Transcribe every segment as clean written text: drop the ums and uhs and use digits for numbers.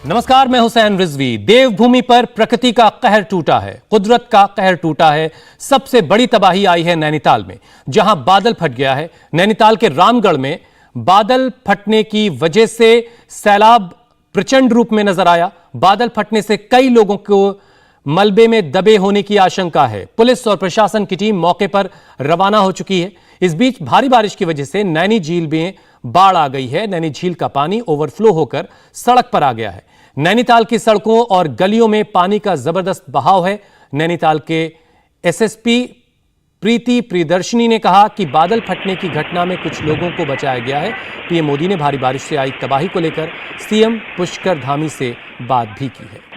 नमस्कार, मैं हुसैन रिजवी। देवभूमि पर प्रकृति का कहर टूटा है, कुदरत का कहर टूटा है। सबसे बड़ी तबाही आई है नैनीताल में, जहां बादल फट गया है। नैनीताल के रामगढ़ में बादल फटने की वजह से सैलाब प्रचंड रूप में नजर आया। बादल फटने से कई लोगों को मलबे में दबे होने की आशंका है। पुलिस और प्रशासन की टीम मौके पर रवाना हो चुकी है। इस बीच भारी बारिश की वजह से नैनी झील में बाढ़ आ गई है। नैनी झील का पानी ओवरफ्लो होकर सड़क पर आ गया है। नैनीताल की सड़कों और गलियों में पानी का जबरदस्त बहाव है। नैनीताल के एसएसपी प्रीति प्रियदर्शनी ने कहा कि बादल फटने की घटना में कुछ लोगों को बचाया गया है। पीएम मोदी ने भारी बारिश से आई तबाही को लेकर सीएम पुष्कर धामी से बात भी की है।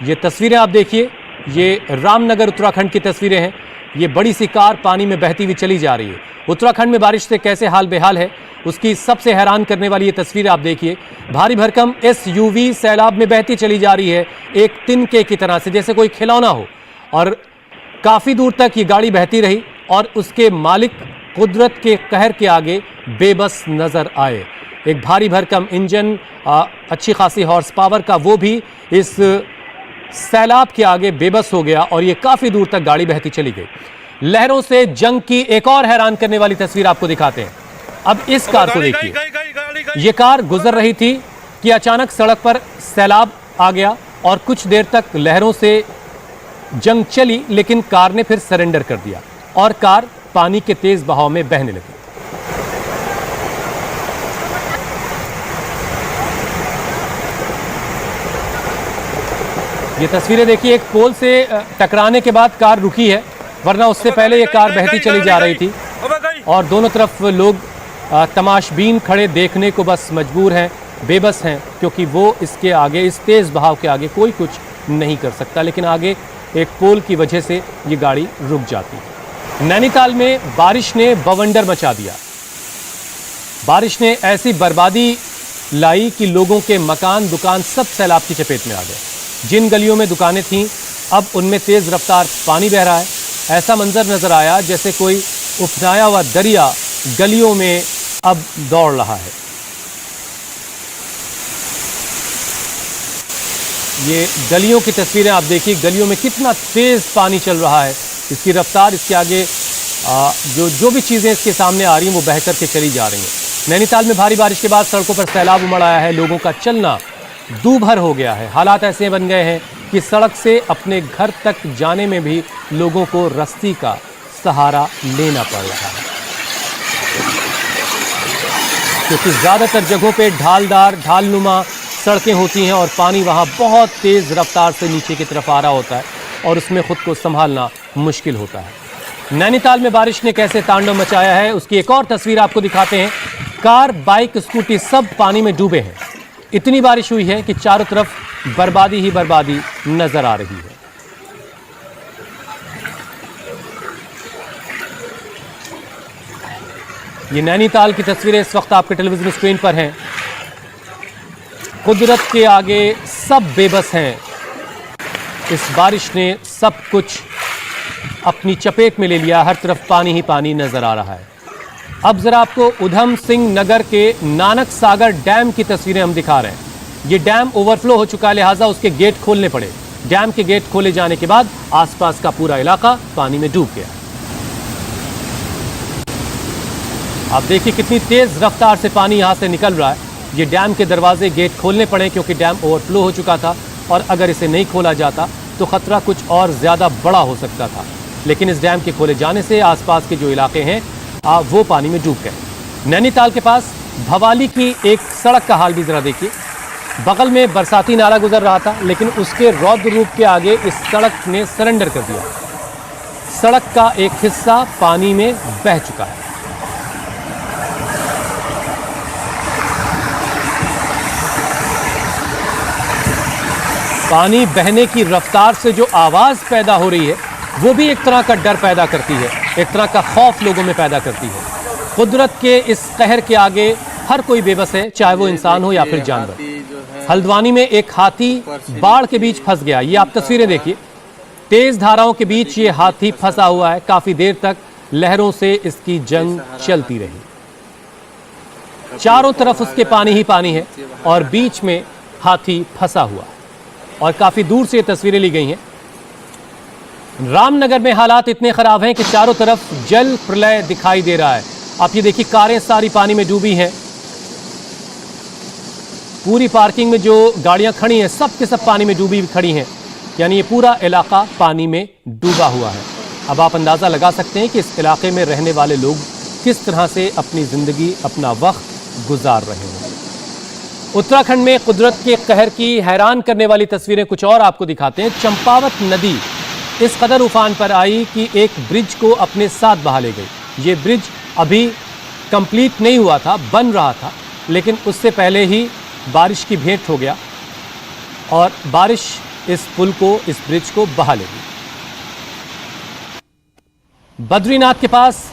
ये तस्वीरें आप देखिए, ये रामनगर उत्तराखंड की तस्वीरें हैं। ये बड़ी सी कार पानी में बहती हुई चली जा रही है। उत्तराखंड में बारिश से कैसे हाल बेहाल है, उसकी सबसे हैरान करने वाली ये तस्वीर आप देखिए। भारी भरकम एसयूवी सैलाब में बहती चली जा रही है, एक तिनके की तरह से, जैसे कोई खिलौना हो। और काफी दूर तक ये गाड़ी बहती रही और उसके मालिक कुदरत के कहर के आगे बेबस नजर आए। एक भारी भरकम इंजन, अच्छी खासी हॉर्स पावर का, वो भी इस सैलाब के आगे बेबस हो गया और ये काफी दूर तक गाड़ी बहती चली गई। लहरों से जंग की एक और हैरान करने वाली तस्वीर आपको दिखाते हैं। अब इस कार को देखिए। ये कार गुजर रही थी कि अचानक सड़क पर सैलाब आ गया और कुछ देर तक लहरों से जंग चली, लेकिन कार ने फिर सरेंडर कर दिया और कार पानी के तेज बहाव में बहने लगी। ये तस्वीरें देखिए, एक पोल से टकराने के बाद कार रुकी है, वरना उससे पहले ये कार बहती चली जा रही थी और दोनों तरफ लोग तमाशबीन खड़े देखने को बस मजबूर हैं, बेबस हैं, क्योंकि वो इसके आगे, इस तेज बहाव के आगे कोई कुछ नहीं कर सकता। लेकिन आगे एक पोल की वजह से ये गाड़ी रुक जाती है। नैनीताल में बारिश ने बवंडर मचा दिया। बारिश ने ऐसी बर्बादी लाई कि लोगों के मकान, दुकान सब सैलाब की चपेट में आ गए। जिन गलियों में दुकानें थीं, अब उनमें तेज रफ्तार पानी बह रहा है। ऐसा मंजर नजर आया जैसे कोई उफनाया हुआ दरिया गलियों में अब दौड़ रहा है। ये गलियों की तस्वीरें आप देखिए, गलियों में कितना तेज पानी चल रहा है। इसकी रफ्तार, इसके आगे जो भी चीजें इसके सामने आ रही हैं वो बह कर के चली जा रही हैं। नैनीताल में भारी बारिश के बाद सड़कों पर सैलाब उमड़ आया है। लोगों का चलना दूभर हो गया है। हालात ऐसे बन गए हैं कि सड़क से अपने घर तक जाने में भी लोगों को रस्सी का सहारा लेना पड़ रहा है, क्योंकि ज़्यादातर जगहों पे ढालनुमा सड़कें होती हैं और पानी वहाँ बहुत तेज़ रफ्तार से नीचे की तरफ आ रहा होता है और उसमें खुद को संभालना मुश्किल होता है। नैनीताल में बारिश ने कैसे तांडव मचाया है, उसकी एक और तस्वीर आपको दिखाते हैं। कार, बाइक, स्कूटी सब पानी में डूबे हैं। इतनी बारिश हुई है कि चारों तरफ बर्बादी ही बर्बादी नजर आ रही है। ये नैनीताल की तस्वीरें इस वक्त आपके टेलीविजन स्क्रीन पर हैं। कुदरत के आगे सब बेबस हैं। इस बारिश ने सब कुछ अपनी चपेट में ले लिया। हर तरफ पानी ही पानी नजर आ रहा है। अब जरा आपको उधम सिंह नगर के नानक सागर डैम की तस्वीरें हम दिखा रहे हैं। ये डैम ओवरफ्लो हो चुका है, लिहाजा उसके गेट खोलने पड़े। डैम के गेट खोले जाने के बाद आसपास का पूरा इलाका पानी में डूब गया। आप देखिए कितनी तेज रफ्तार से पानी यहां से निकल रहा है। ये डैम के दरवाजे, गेट खोलने पड़े क्योंकि डैम ओवरफ्लो हो चुका था और अगर इसे नहीं खोला जाता तो खतरा कुछ और ज्यादा बड़ा हो सकता था। लेकिन इस डैम के खोले जाने से आसपास के जो इलाके हैं वो पानी में डूब गए। नैनीताल के पास भवाली की एक सड़क का हाल भी जरा देखिए। बगल में बरसाती नाला गुजर रहा था, लेकिन उसके रौद्र रूप के आगे इस सड़क ने सरेंडर कर दिया। सड़क का एक हिस्सा पानी में बह चुका है। पानी बहने की रफ्तार से जो आवाज पैदा हो रही है वो भी एक तरह का डर पैदा करती है, एक तरह का खौफ लोगों में पैदा करती है। कुदरत के इस कहर के आगे हर कोई बेबस है, चाहे वो इंसान हो या फिर जानवर। हल्द्वानी में एक हाथी बाढ़ के बीच फंस गया। ये आप तस्वीरें देखिए, तेज धाराओं के बीच ये हाथी फंसा हुआ है। काफी देर तक लहरों से इसकी जंग चलती रही। चारों तरफ उसके पानी ही पानी है और बीच में हाथी फंसा हुआ और काफी दूर से ये तस्वीरें ली गई हैं। रामनगर में हालात इतने खराब हैं कि चारों तरफ जल प्रलय दिखाई दे रहा है। आप ये देखिए, कारें सारी पानी में डूबी हैं। पूरी पार्किंग में जो गाड़ियां खड़ी हैं सब के सब पानी में डूबी खड़ी हैं, यानी ये पूरा इलाका पानी में डूबा हुआ है। अब आप अंदाजा लगा सकते हैं कि इस इलाके में रहने वाले लोग किस तरह से अपनी जिंदगी, अपना वक्त गुजार रहे हैं। उत्तराखंड में कुदरत के कहर की हैरान करने वाली तस्वीरें कुछ और आपको दिखाते हैं। चंपावत नदी इस कदर उफान पर आई कि एक ब्रिज को अपने साथ बहा ले गई। ये ब्रिज अभी कंप्लीट नहीं हुआ था, बन रहा था, लेकिन उससे पहले ही बारिश की भेंट हो गया और बारिश इस पुल को, इस ब्रिज को बहा ले गई। बद्रीनाथ के पास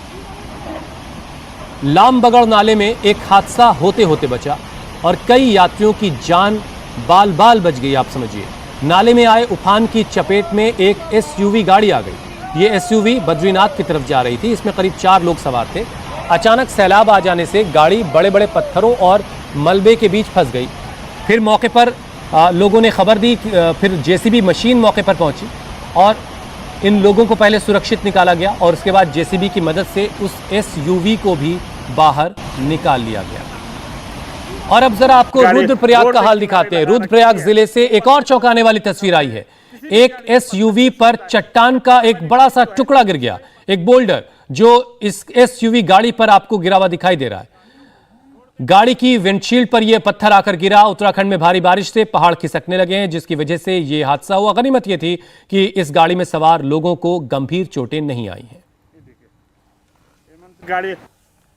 लामबगड़ नाले में एक हादसा होते होते बचा और कई यात्रियों की जान बाल बाल बच गई। आप समझिए, नाले में आए उफान की चपेट में एक एसयूवी गाड़ी आ गई। ये एसयूवी बद्रीनाथ की तरफ जा रही थी। इसमें करीब 4 लोग सवार थे। अचानक सैलाब आ जाने से गाड़ी बड़े बड़े पत्थरों और मलबे के बीच फंस गई। फिर मौके पर लोगों ने खबर दी, फिर जेसीबी मशीन मौके पर पहुंची और इन लोगों को पहले सुरक्षित निकाला गया और उसके बाद जेसीबी की मदद से उस एसयूवी को भी बाहर निकाल लिया गया। और अब जरा आपको रुद्रप्रयाग का हाल दिखाते हैं। रुद्रप्रयाग जिले से एक और चौंकाने वाली तस्वीर आई है। एक एसयूवी पर चट्टान का एक बड़ा सा टुकड़ा गिर गया, एक बोल्डर जो इस एसयूवी गाड़ी पर आपको गिरा हुआ दिखाई दे रहा है। गाड़ी की विंडशील्ड पर यह पत्थर आकर गिरा। उत्तराखंड में भारी बारिश से पहाड़ खिसकने लगे हैं, जिसकी वजह से यह हादसा हुआ। गनीमत यह थी कि इस गाड़ी में सवार लोगों को गंभीर चोटें नहीं आई हैं।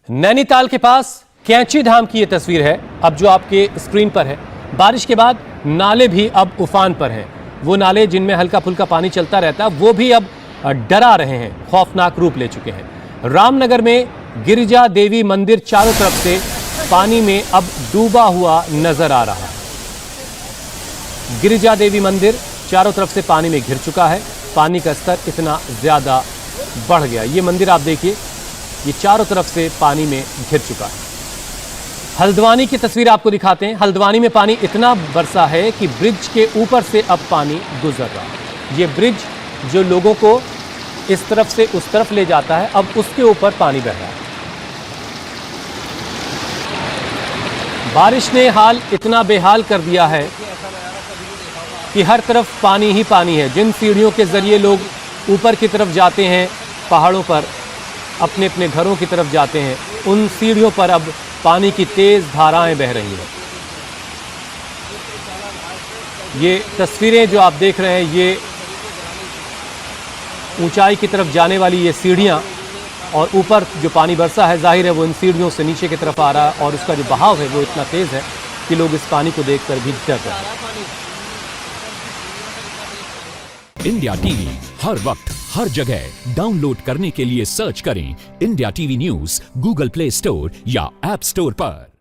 नैनीताल के पास कैंची धाम की यह तस्वीर है, अब जो आपके स्क्रीन पर है। बारिश के बाद नाले भी अब उफान पर हैं। वो नाले जिनमें हल्का फुल्का पानी चलता रहता है, वो भी अब डरा रहे हैं, खौफनाक रूप ले चुके हैं। रामनगर में गिरिजा देवी मंदिर चारों तरफ से पानी में अब डूबा हुआ नजर आ रहा है। गिरिजा देवी मंदिर चारों तरफ से पानी में घिर चुका है। पानी का स्तर इतना ज्यादा बढ़ गया। ये मंदिर आप देखिए, ये चारों तरफ से पानी में घिर चुका है। हल्द्वानी की तस्वीर आपको दिखाते हैं। हल्द्वानी में पानी इतना बरसा है कि ब्रिज के ऊपर से अब पानी गुजर रहा है। ये ब्रिज जो लोगों को इस तरफ से उस तरफ ले जाता है, अब उसके ऊपर पानी बह रहा है। बारिश ने हाल इतना बेहाल कर दिया है कि हर तरफ पानी ही पानी है। जिन सीढ़ियों के जरिए लोग ऊपर की तरफ जाते हैं, पहाड़ों पर अपने अपने घरों की तरफ जाते हैं, उन सीढ़ियों पर अब पानी की तेज धाराएं बह रही हैं। ये तस्वीरें जो आप देख रहे हैं, ये ऊंचाई की तरफ जाने वाली ये सीढ़ियां, और ऊपर जो पानी बरसा है, जाहिर है वो इन सीढ़ियों से नीचे की तरफ आ रहा है और उसका जो बहाव है वो इतना तेज है कि लोग इस पानी को देखकर भी डर रहे हैं। इंडिया टीवी हर वक्त हर जगह डाउनलोड करने के लिए सर्च करें India TV news Google play store या ऐप स्टोर पर।